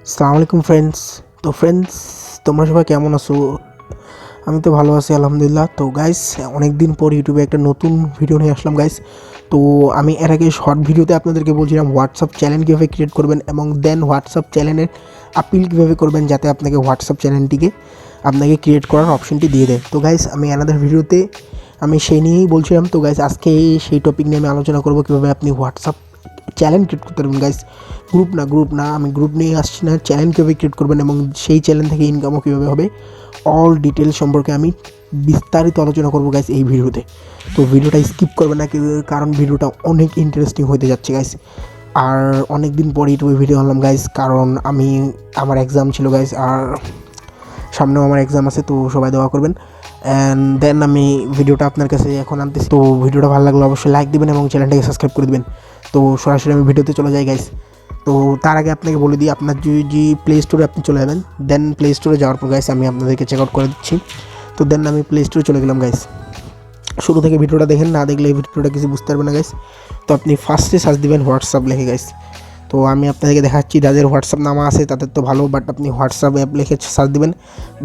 আসসালামু আলাইকুম ফ্রেন্ডস। তো ফ্রেন্ডস, তোমরা সবাই কেমন আছো? আমি তো ভালো আছি আলহামদুলিল্লাহ। তো গাইস, অনেক দিন পর ইউটিউবে একটা নতুন ভিডিও নিয়ে আসলাম গাইস। তো আমি এর আগে শর্ট ভিডিওতে আপনাদেরকে বলছিলাম হোয়াটসঅ্যাপ চ্যানেল কীভাবে ক্রিয়েট করবেন এবং দেন হোয়াটসঅ্যাপ চ্যানেলের আপিল কীভাবে করবেন যাতে আপনাকে হোয়াটসঅ্যাপ চ্যানেলটিকে আপনাকে ক্রিয়েট করার অপশনটি দিয়ে দেয়। তো গাইস, আমি অ্যানাদার ভিডিওতে আমি সেই নিয়েই বলছিলাম। তো গাইস, আজকে সেই টপিক নিয়ে আমি আলোচনা করবো কীভাবে আপনি হোয়াটসঅ্যাপ চ্যানেল ক্রিয়েট করতে পারবেন গাইস। গ্রুপ না, আমি গ্রুপ নিয়ে আসছি না, চ্যানেল কীভাবে ক্রিয়েট করবেন এবং সেই চ্যানেল থেকে ইনকামও কীভাবে হবে, অল ডিটেলস সম্পর্কে আমি বিস্তারিত আলোচনা করবো গাইস এই ভিডিওতে। তো ভিডিওটা স্কিপ করবেন না কারণ ভিডিওটা অনেক ইন্টারেস্টিং হতে যাচ্ছে গাইস। আর অনেক দিন পর ইউটিউবে ভিডিও আনলাম গাইস, কারণ আমার এক্সাম ছিল গাইস, আর সামনেও আমার এক্সাম আছে। তো সবাই দোয়া করবেন। অ্যান্ড দেন আমি ভিডিওটা আপনার কাছে এখন আনতেছি। তো ভিডিওটা ভালো লাগলে অবশ্যই লাইক দিবেন এবং চ্যানেলটাকে সাবস্ক্রাইব করে দেবেন। তো সরাসরি আমি ভিডিওতে চলে যাই গাইস। তো তার আগে আপনাকে বলে দিই, আপনার যদি প্লে স্টোরে আপনি চলে যাবেন, দেন প্লে স্টোরে যাওয়ার পর গাইস আমি আপনাদেরকে চেক আউট করে দিচ্ছি। তো দেন আমি প্লে স্টোরে চলে গেলাম গাইস। শুরু থেকে ভিডিওটা দেখেন, না দেখলে এই ভিডিওটা কিছু বুঝতে পারবেন না গাইস। তো আপনি ফার্স্টে সার্চ দিবেন হোয়াটসঅ্যাপ লিখে গাইস। তো আমি আপনাদেরকে দেখাচ্ছি, যাদের হোয়াটসঅ্যাপ নামা আছে তাদের তো ভালো, বাট আপনি হোয়াটসঅ্যাপ অ্যাপ লিখে সার্চ দিবেন।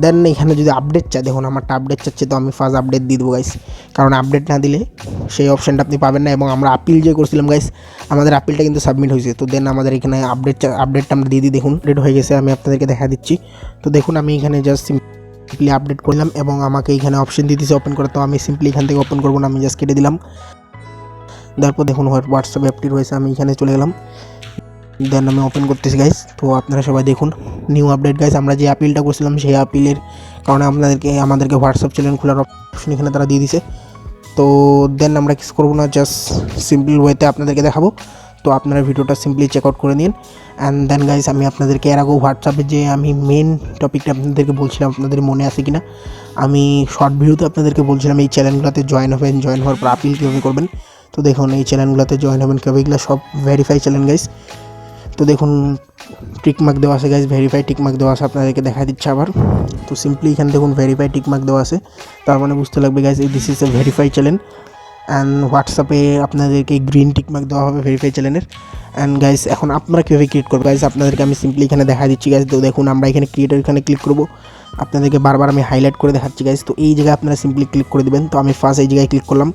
দেন এখানে যদি আপডেট চাই, দেখুন আমারটা আপডেট চাচ্ছে, তো আমি ফার্স্ট আপডেট দিয়ে দেবো গাইস, কারণ আপডেট না দিলে সেই অপশানটা আপনি পাবেন না। এবং আমরা আপিল যে করছিলাম গাইস, আমাদের আপিলটা কিন্তু সাবমিট হয়েছে। তো দেন আমাদের এখানে আপডেটটা আমরা দিয়ে দিই। দেখুন আপডেট হয়ে গেছে, আমি আপনাদেরকে দেখা দিচ্ছি। তো দেখুন আমি এখানে জাস্ট সিম্পলি আপডেট করলাম এবং আমাকে এখানে অপশন দিয়ে দিয়েছে ওপেন করা। তো আমি সিম্পলি এখান থেকে ওপেন করবো না, আমি জাস্ট কেটে দিলাম। তারপর দেখুন হোয়াটসঅ্যাপ অ্যাপটি রয়েছে, আমি এখানে চলে গেলাম। দেন আমি ওপেন করতেছি গাইস। তো আপনারা সবাই দেখুন নিউ আপডেট গাইস, আমরা যে আপিলটা করছিলাম সেই আপিলের কারণে আমাদেরকে হোয়াটসঅ্যাপ চ্যানেল খোলার অপশন এখানে তারা দিয়ে দিছে। তো দেন আমরা কিছু করবো না, জাস্ট সিম্পল ওয়েতে আপনাদেরকে দেখাবো। তো আপনারা ভিডিওটা সিম্পলি চেক আউট করে নিন। অ্যান্ড দেন গাইস, আমি আপনাদেরকে এর আগেও হোয়াটসঅ্যাপে যে আমি মেন টপিকটা আপনাদেরকে বলছিলাম, আপনাদের মনে আছে কিনা, আমি শর্ট ভিডিওতে আপনাদেরকে বলছিলাম এই চ্যানেলগুলোতে জয়েন হবেন, জয়েন হওয়ার পর আপিল কীভাবে করবেন। তো দেখুন এই চ্যানেলগুলোতে জয়েন হবেন কীভাবে, এগুলো সব ভেরিফাই চ্যানেল গাইস। তো দেখুন টিকমার্ক দেওয়া আছে গাইজ, ভেরিফাই টিকমার্ক দেওয়া আছে, আপনাদেরকে দেখা দিচ্ছে আবার। তো সিম্পলি এখানে দেখুন ভেরিফাই টিকমার্ক দেওয়া আছে, তার মানে বুঝতে লাগবে guys this is a verify channel. And হোয়াটসঅ্যাপে আপনাদেরকে গ্রিন টিকমার্ক দেওয়া হবে ভেরিফাই চ্যানেলের। অ্যান্ড গাইজ এখন আপনারা কীভাবে ক্রিয়েট করবো গাইজ, আপনাদেরকে আমি সিম্পলি এখানে দেখা দিচ্ছি গাইজ। তো দেখুন আমরা এখানে ক্রিয়েটার এখানে ক্লিক করবো, আপনাদেরকে বারবার আমি হাইলাইট করে দেখাচ্ছি গাইজ। তো এই জায়গায় আপনারা সিম্পলি ক্লিক করে দেবেন। তো আমি ফার্স্ট এই জায়গায় ক্লিক করলাম।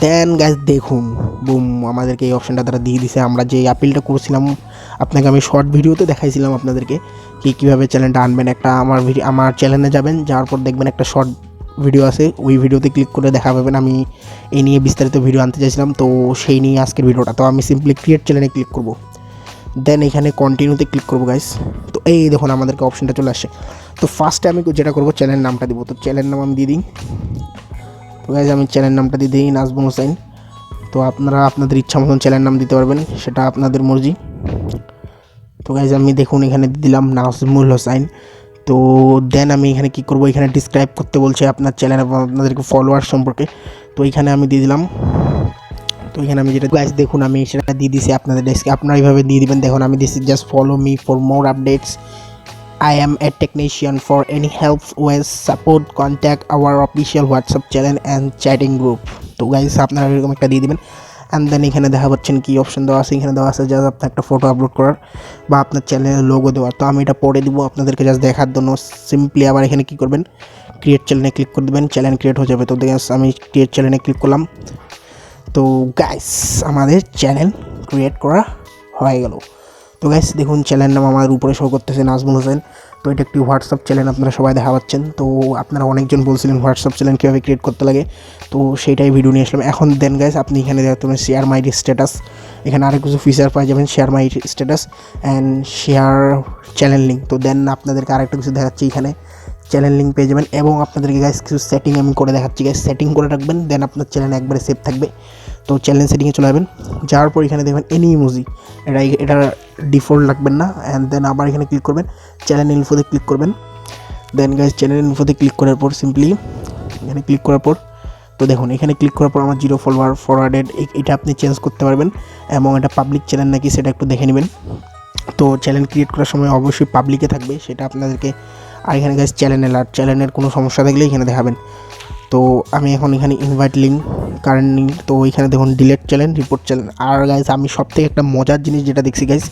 দেন গাইজ দেখুন বুম, আমাদেরকে এই অপশানটা তারা দিয়ে দিছে। আমরা যে আপিলটা করছিলাম আপনাকে আমি শর্ট ভিডিওতে দেখাইছিলাম আপনাদেরকে কীভাবে চ্যানেলটা আনবেন। একটা আমার চ্যানেলে যাবেন, যাওয়ার পর দেখবেন একটা শর্ট ভিডিও আছে, ওই ভিডিওতে ক্লিক করে দেখা পাবেন। আমি এই নিয়ে বিস্তারিত ভিডিও আনতে চাইছিলাম, তো সেই নিয়ে আজকের ভিডিওটা। তো আমি সিম্পলি ক্রিয়েট চ্যানেলে ক্লিক করব, দেন এখানে কন্টিনিউতে ক্লিক করবো গাইস। তো এই দেখুন আমাদেরকে অপশানটা চলে আসে। তো ফার্স্টে আমি যেটা করবো চ্যানেল নামটা দিব। তো চ্যানেল নাম আমি দিয়ে দিই। তো গাইজ আমি চ্যানেল নামটা দিয়ে দিই নাজমুল হোসাইন। তো আপনারা আপনাদের ইচ্ছা মতন চ্যানেল নাম দিতে পারবেন, সেটা আপনাদের মর্জি। তো গাইজ আমি দেখুন এখানে দিলাম নাজমুল হোসাইন। তো দেন আমি এখানে কী করবো, এখানে ডিসক্রাইব করতে বলছে আপনার চ্যানেল এবং আপনাদেরকে ফলোয়ার সম্পর্কে। তো এখানে আমি দিয়ে দিলাম। তো এখানে আমি যেটা গাইজ দেখুন আমি সেটা দিয়ে দিছি আপনাদের ডেস্কে, আপনারা এইভাবে দিয়ে দিবেন। দেখুন আমি দিচ্ছি just follow me for more updates, I am a technician. For any help with support contact our official WhatsApp channel and chatting group. তো গাইজ আপনারা এরকম একটা দিয়ে দেবেন। অ্যান্ড দেন এখানে দেখা পাচ্ছেন কী অপশন দেওয়া আছে, এখানে দেওয়া আছে জাস্ট আপনার একটা ফটো আপলোড করার বা আপনার চ্যানেলের লোগো দেওয়ার। তো আমি এটা পরে দিব আপনাদেরকে জাস্ট দেখার জন্য। সিম্পলি আবার এখানে কী করবেন, ক্রিয়েট চ্যানেলে ক্লিক করে দেবেন, চ্যানেল ক্রিয়েট হয়ে যাবে। তো গাইজ আমি ক্রিয়েট চ্যানেলে ক্লিক করলাম। তো গাইজ আমাদের চ্যানেল ক্রিয়েট করা হয়ে গেল। তো গাইস দেখুন চ্যানেল নাম আমার উপরে শো করতেছে নাজমুল হোসেন। তো এটা একটি হোয়াটসঅ্যাপ চ্যানেল, আপনারা সবাই দেখা পাচ্ছেন। তো আপনারা অনেকজন বলছিলেন হোয়াটসঅ্যাপ চ্যানেল কীভাবে ক্রিয়েট করতে লাগে, তো সেইটাই ভিডিও নিয়ে আসলাম। এখন দেন গাইস আপনি এখানে দেখতে পাবেন শেয়ার মাই স্ট্যাটাস, এখানে আরেক কিছু ফিচার পাই যাবেন, share my status and share channel link. তো দেন আপনাদেরকে আরেকটা কিছু দেখাচ্ছি, এখানে চ্যানেল লিঙ্ক পেয়ে যাবেন এবং আপনাদেরকে গাইস কিছু সেটিং আমি করে দেখাচ্ছি গাইস। সেটিং করে রাখবেন, দেন আপনার চ্যানেল একবারে সেভ থাকবে। তো চ্যানেল সেটিংয়ে চলে যাবেন, যাওয়ার পর এখানে দেখবেন এনি ইমোজি, এটা ডিফল্ট রাখবেন না। অ্যান্ড দেন আবার এখানে ক্লিক করবেন, চ্যানেল ইনফোতে ক্লিক করবেন। দেন গাইস চ্যানেল ইনফোতে ক্লিক করার পর সিম্পলি এখানে ক্লিক করার পর তো দেখুন এখানে ক্লিক করার পর আমার 0 ফলোয়ার ফরওয়ার্ডেড, এটা আপনি চেঞ্জ করতে পারবেন এবং এটা পাবলিক চ্যানেল নাকি সেটা একটু দেখে নেবেন। তো চ্যানেল ক্রিয়েট করার সময় অবশ্যই পাবলিকে থাকবে সেটা আপনাদেরকে। আর এখানে গাইস চ্যানেলের কোনো সমস্যা থাকলে এখানে দেখাবেন। তো আমি এখন এখানে ইনভাইট লিঙ্ক কারেন্ট লিঙ্ক, তো এখানে দেখুন ডিলেট চ্যানেল, রিপোর্ট চ্যানেল। আর গাইস আমি সব থেকে একটা মজার জিনিস যেটা দেখছি গাইস,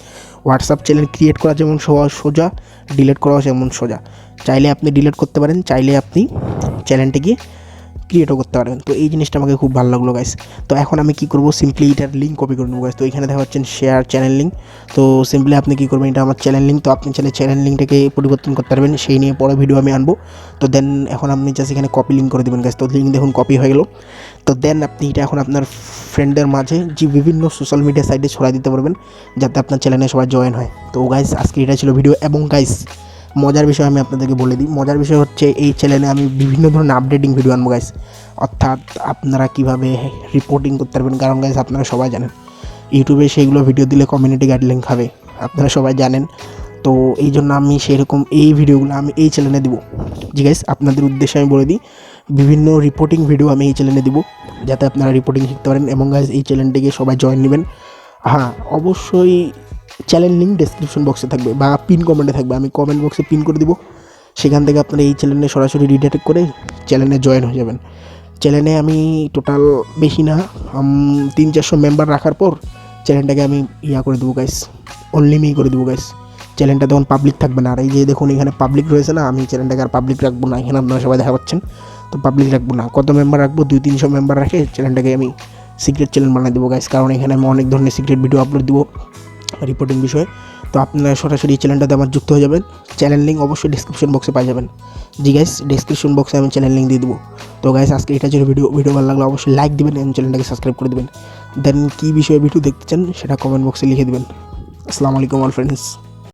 হোয়াটসঅ্যাপ চ্যানেল ক্রিয়েট করা যেমন সোজা, ডিলিট করাও যেমন সোজা। চাইলে আপনি ডিলিট করতে পারেন, চাইলে আপনি চ্যানেলটিকে ক্রিয়েটও করতে পারবেন। তো এই জিনিসটা আমাকে খুব ভালো লাগলো গাইস। তো এখন আমি কী করবো, সিম্পলি এটার লিঙ্ক কপি করে নেবো গাইস। তো এখানে দেখা যাচ্ছেন শেয়ার চ্যানেল লিঙ্ক। তো সিম্পলি আপনি কী করবেন, এটা আমার চ্যানেল লিঙ্ক। তো আপনি চাইলে চ্যানেল লিঙ্কটাকে পরিবর্তন করতে পারবেন, সেই নিয়ে পরে ভিডিও আমি আনবো। তো দেন এখন আপনি জাস্ট এখানে কপি লিঙ্ক করে দেবেন গাইস। তো লিঙ্ক দেখুন কপি হয়ে গেলো। তো দেন আপনি এটা এখন আপনার ফ্রেন্ডদের মাঝে যে বিভিন্ন সোশ্যাল মিডিয়া সাইটে ছড়াই দিতে পারবেন, যাতে আপনার চ্যানেলে সবাই জয়েন হয়। তো গাইস আজকে এটা ছিল ভিডিও। এবং গাইস মজার বিষয় আমি আপনাদেরকে বলে দিই, মজার বিষয় হচ্ছে এই চ্যানেলে আমি বিভিন্ন ধরনের আপডেটিং ভিডিও আনবো গাইস। অর্থাৎ আপনারা কীভাবে রিপোর্টিং করতে পারবেন, কারণ গাইস আপনারা সবাই জানেন ইউটিউবে সেইগুলো ভিডিও দিলে কমিউনিটি গাইডলাইন খাবে, আপনারা সবাই জানেন। তো এই জন্য আমি সেরকম এই ভিডিওগুলো আমি এই চ্যানেলে দিব। জি গাইস, আপনাদের উদ্দেশ্যে আমি বলে দিই, বিভিন্ন রিপোর্টিং ভিডিও আমি এই চ্যানেলে দিব, যাতে আপনারা রিপোর্টিং শিখতে পারেন। এবং গাইস এই চ্যানেলটিকে সবাই জয়েন নেবেন। হ্যাঁ, অবশ্যই চ্যানেল লিঙ্ক ডেসক্রিপশন বক্সে থাকবে বা পিন কমেন্টে থাকবে, আমি কমেন্ট বক্সে পিন করে দিব। সেখান থেকে আপনারা এই চ্যানেলে সরাসরি রিডাইরেক্ট করে চ্যানেলে জয়েন হয়ে যাবেন। চ্যানেলে আমি টোটাল বেশি না 300-400 মেম্বার রাখার পর চ্যানেলটাকে আমি করে দেবো গাইস, অনলি মি করে দেবো গাইস। চ্যানেলটা তখন পাবলিক থাকবে না। আর এই যে দেখুন এখানে পাবলিক রয়েছে না, আমি চ্যানেলটাকে আর পাবলিক রাখবো না। এখানে আপনারা সবাই দেখা পাচ্ছেন, তো পাবলিক রাখবো না। কত মেম্বার রাখবো, 200-300 মেম্বার রাখে চ্যানেলটাকে আমি সিক্রেট চ্যানেল বানিয়ে দেবো গাইস। কারণ এখানে আমি অনেক ধরনের সিক্রেট ভিডিও আপলোড দেবো রিপোর্টিং বিষয়ে। তো আপনারা সরাসরি এই চ্যানেলটাতে আমার যুক্ত হয়ে যাবেন। চ্যানেল লিঙ্ক অবশ্যই ডিসক্রিপশন বক্সে পাই যাবেন। জি গাইস, ডিসক্রিপশন বক্সে আমি চ্যানেল লিঙ্ক দিয়ে দেবো। তো গাইস আজকে এটা ছিল ভিডিও ভালো লাগলে অবশ্যই লাইক দেবেন এবং চ্যানেলটাকে সাবস্ক্রাইব করে দেবেন। দেন কী বিষয়ে ভিডিও দেখতে চান সেটা কমেন্ট বক্সে লিখে দেবেন। আসসালামু আলাইকুম অল ফ্রেন্ডস।